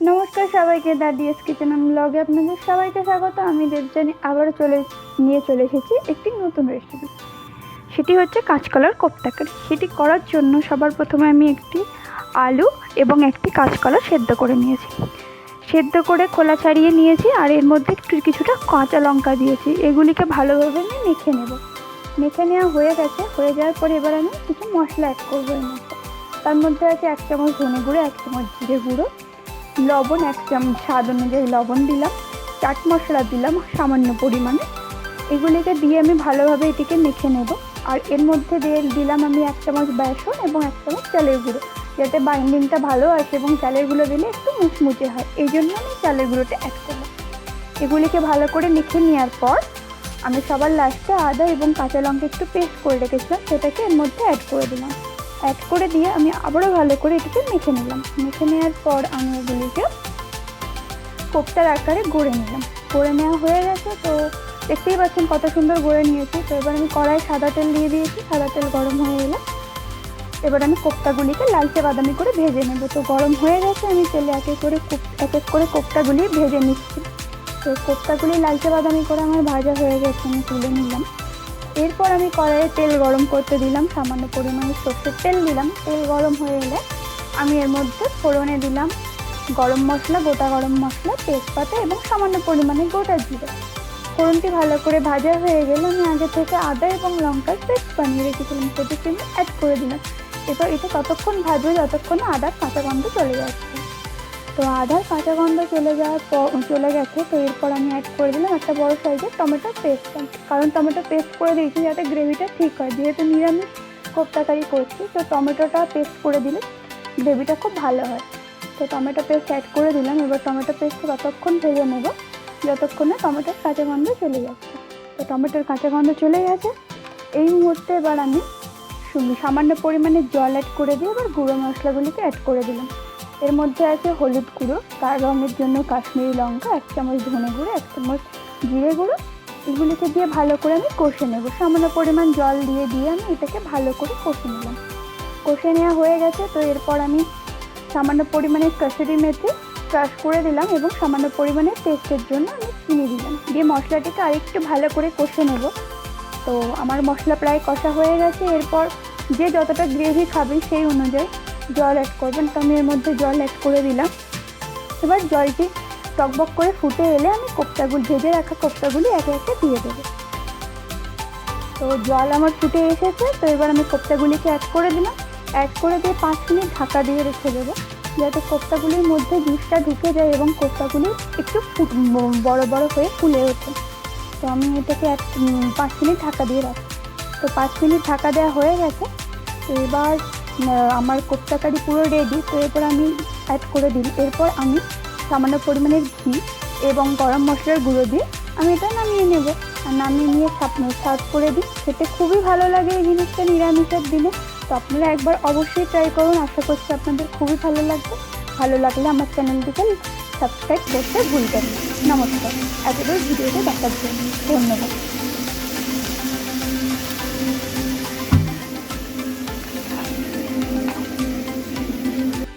নমস্কার সবাইকে, দাদিস কিচেন ব্লগে আপনাদের সবাইকে স্বাগত। আমি দেবযানী আবারও চলে এসেছি একটি নতুন রেসিপি। সেটি হচ্ছে কাঁচকলার কোপ্তা কারি। সেটি করার জন্য সবার প্রথমে আমি একটি আলু এবং একটি কাঁচকলা সেদ্ধ করে নিয়েছি। সেদ্ধ করে খোলা ছাড়িয়ে নিয়েছি, আর এর মধ্যে একটু কিছুটা কাঁচা লঙ্কা দিয়েছি। এগুলিকে ভালোভাবে আমি মেখে নেব। মেখে নেওয়া হয়ে গেছে। হয়ে যাওয়ার পর এবার আমি কিছু মশলা অ্যাড করবো এর মধ্যে। তার মধ্যে আছে 1 চামচ ধনে গুঁড়ো, 1 চামচ জিরে গুঁড়ো, লবণ 1 চামচ, স্বাদ অনুযায়ী লবণ দিলাম, চাট মশলা দিলাম সামান্য পরিমাণে। এগুলিকে দিয়ে আমি ভালোভাবে এটিকে মেখে নেব। আর এর মধ্যে দিলাম আমি 1 চামচ বেসন এবং 1 চামচ চালের গুঁড়ো, যাতে বাইন্ডিংটা ভালো আসে এবং চালের গুঁড়ো দিলে একটু মুচমুচে হয়, এই জন্য আমি চালের গুঁড়োটা অ্যাড করলাম। এগুলিকে ভালো করে মেখে নেওয়ার পর আমি সবার লাস্টে আদা এবং কাঁচা লঙ্কা একটু পেস্ট করে রেখেছিলাম, সেটাকে এর মধ্যে অ্যাড করে দিলাম। অ্যাড করে দিয়ে আমি আবারও ভালো করে এটাকে মেখে নিলাম। মেখে নেওয়ার পর আমি এগুলিকে কোপ্তার আকারে গড়ে নিলাম। গড়ে নেওয়া হয়ে গেছে, তো দেখতেই পাচ্ছেন কত সুন্দর গড়ে নিয়েছি। তো এবার আমি কড়াই সাদা তেল দিয়ে দিয়েছি। সাদা তেল গরম হয়ে এলে এবার আমি কোপ্তাগুলিকে লালচে বাদামি করে ভেজে নেব। তো গরম হয়ে গেছে, আমি তেলে এক এক করে কোপ্তাগুলি ভেজে নিচ্ছি। তো কোপ্তাগুলি লালচে বাদামি করে আমার ভাজা হয়ে গেছে, আমি তুলে নিলাম। এরপর আমি কড়াইয়ে তেল গরম করতে দিলাম, সামান্য পরিমাণে সর্ষের তেল দিলাম। তেল গরম হয়ে এলে আমি এর মধ্যে ফোড়নে দিলাম গরম মশলা, গোটা গরম মশলা, তেজপাতা এবং সামান্য পরিমাণে গোটা জিরে। ফোড়নটি ভালো করে ভাজা হয়ে গেলে আমি আগে থেকে আদা এবং লঙ্কার পেস্ট বানিয়ে রেখেছিলাম, সেটিকে আমি অ্যাড করে দিলাম। এবার এটা ততক্ষণ ভাজবো যতক্ষণ আদার কাঁচা গন্ধ চলে যাচ্ছে। তো আদার কাঁচা গন্ধ চলে গেছে। তো এরপর আমি অ্যাড করে দিলাম একটা বড় সাইজের টমেটো পেস্ট। কারণ টমেটো পেস্ট করে দিয়েছি যাতে গ্রেভিটা ঠিক হয়, যেহেতু নিরামিষ কোপ্তা কারি করছি, তো টমেটোটা পেস্ট করে দিলে গ্রেভিটা খুব ভালো হয়। তো টমেটো পেস্ট অ্যাড করে দিলাম। এবার টমেটো পেস্ট ততক্ষণ ভেজে নেব যতক্ষণ না টমেটোর কাঁচা গন্ধ চলে যাচ্ছে। তো টমেটোর কাঁচা গন্ধ চলে গেছে। এই মুহূর্তে এবার আমি সামান্য পরিমাণে জল অ্যাড করে দিয়ে এবার গুঁড়ো মশলাগুলিকে অ্যাড করে দিলাম। এর মধ্যে আছে হলুদ গুঁড়ো, তার রঙের জন্য কাশ্মীরি লঙ্কা, 1 চামচ ধনে গুঁড়ো, 1 চামচ জিরে গুঁড়ো। এগুলিকে দিয়ে ভালো করে আমি কষে নেব। সামান্য পরিমাণ জল দিয়ে আমি এটাকে ভালো করে কষে নিলাম। কষে নেওয়া হয়ে গেছে। তো এরপর আমি সামান্য পরিমাণে কসুরি মেথি ক্রাশ করে দিলাম এবং সামান্য পরিমাণে টেস্টের জন্য আমি চিনি দিলাম। দিয়ে মশলাটিকে আরেকটু ভালো করে কষে নেব। তো আমার মশলা প্রায় কষা হয়ে গেছে। এরপর যে যতটা গ্রেভি খাবে সেই অনুযায়ী জল অ্যাড করবেন। তো আমি এর মধ্যে জল অ্যাড করে দিলাম। এবার জলটি টকবক করে ফুটে এলে আমি ভেজে রাখা কোপ্তাগুলি একে একে দিয়ে দেবো। তো জল আমার ফুটে এসেছে। তো এবার আমি কোপ্তাগুলিকে অ্যাড করে দিলাম। অ্যাড করে দিয়ে 5 মিনিট ঢাকা দিয়ে রেখে দেবো, যাতে কোপ্তাগুলির মধ্যে জুসটা ঢুকে যায় এবং কোপ্তাগুলি একটু বড় বড় হয়ে ফুলে ওঠে। তো আমি এটাকে 5 মিনিট ঢাকা দিয়ে রাখি। তো 5 মিনিট ঢাকা দেওয়া হয়ে গেছে। তো এবার আমার কোপ্তা কারি পুরো রেডি। তো এরপর আমি অ্যাড করে দিই। এরপর আমি সামান্য পরিমাণের ঘি এবং গরম মশলার গুঁড়ো দিয়ে আমি এটা নামিয়ে নেব। আর নামিয়ে নিয়ে সার্ভ করে দিই। খেতে খুবই ভালো লাগে এই জিনিসটা নিরামিষের দিনে। তো আপনারা একবার অবশ্যই ট্রাই করুন। আশা করছি আপনাদের খুবই ভালো লাগবে। ভালো লাগলে আমার চ্যানেলটিকে সাবস্ক্রাইব করতে ভুলবেন না। নমস্কার, এতদূর ভিডিওটা দেখার জন্য ধন্যবাদ।